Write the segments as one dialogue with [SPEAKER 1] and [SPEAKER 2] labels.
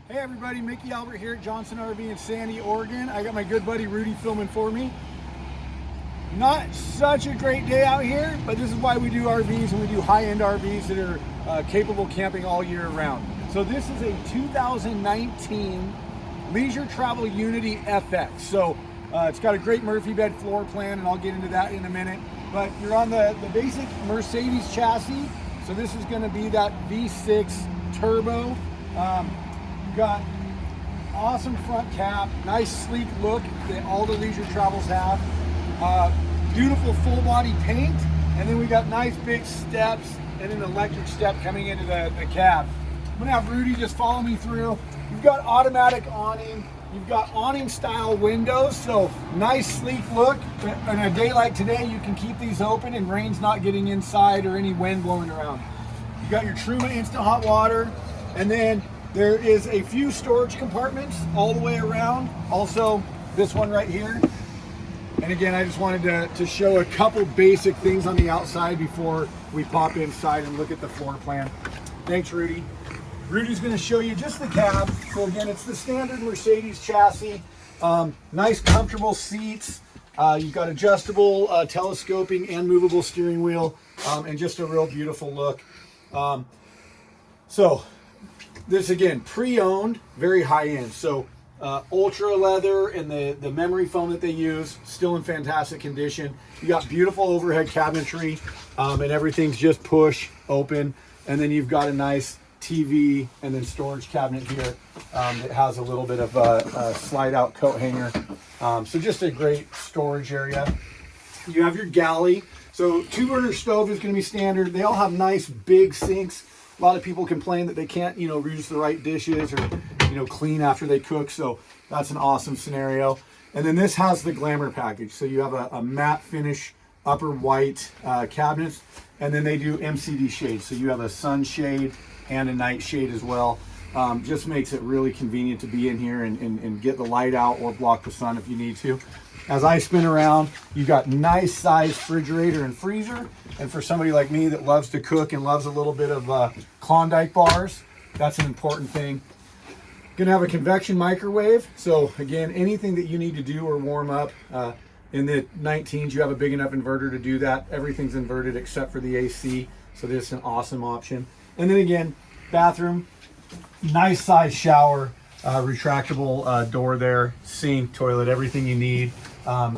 [SPEAKER 1] Hey everybody, Mickey Albert here at Johnson RV in Sandy, Oregon. I got my good buddy Rudy filming for me. Not such a great day out here, but this is why we do RVs, and we do high-end RVs that are capable camping all year round. So this is a 2019 Leisure Travel Unity FX. So it's got a great Murphy bed floor plan, and I'll get into that in a minute. But you're on the basic Mercedes chassis. So this is going to be that V6 turbo. Got awesome front cap, nice sleek look that all the leisure travels have. Beautiful full body paint, and then we got nice big steps and an electric step coming into the cab. I'm gonna have Rudy just follow me through. You've got automatic awning, you've got awning style windows, so nice sleek look. On a day like today, you can keep these open and rain's not getting inside or any wind blowing around. You got your Truma instant hot water, and then there is a few storage compartments all the way around. Also, this one right here. And again, I just wanted to show a couple basic things on the outside before we pop inside and look at the floor plan. Thanks, Rudy. Rudy's gonna show you just the cab. So again, it's the standard Mercedes chassis. Nice, comfortable seats. You've got adjustable, telescoping and movable steering wheel, and just a real beautiful look. So, this again, pre-owned, very high-end. So ultra leather and the memory foam that they use, still in fantastic condition. You got beautiful overhead cabinetry, and everything's just push open. And then you've got a nice TV and then storage cabinet here that has a little bit of a slide out coat hanger. So just a great storage area. You have your galley. So 2-burner stove is going to be standard. They all have nice big sinks. A lot of people complain that they can't, reuse the right dishes or, clean after they cook. So that's an awesome scenario. And then this has the glamour package. So you have a matte finish upper white cabinets, and then they do MCD shades. So you have a sunshade and a night shade as well. Just makes it really convenient to be in here and get the light out or block the sun if you need to. As I spin around, you've got nice sized refrigerator and freezer. And for somebody like me that loves to cook and loves a little bit of Klondike bars, that's an important thing. Gonna have a convection microwave. So again, anything that you need to do or warm up, in the 19s, you have a big enough inverter to do that. Everything's inverted except for the AC. So this is an awesome option. And then again, bathroom, nice size shower, retractable door there, sink, toilet, everything you need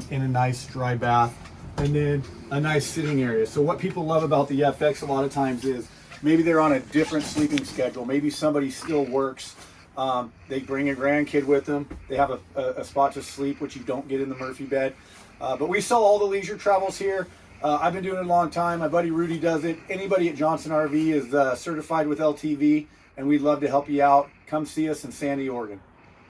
[SPEAKER 1] in a nice dry bath. And then a nice sitting area. So what people love about the FX a lot of times is maybe they're on a different sleeping schedule. Maybe somebody still works. They bring a grandkid with them. They have a spot to sleep, which you don't get in the Murphy bed. But we sell all the leisure travels here. I've been doing it a long time. My buddy Rudy does it. Anybody at Johnson RV is certified with LTV, and we'd love to help you out. Come see us in Sandy, Oregon.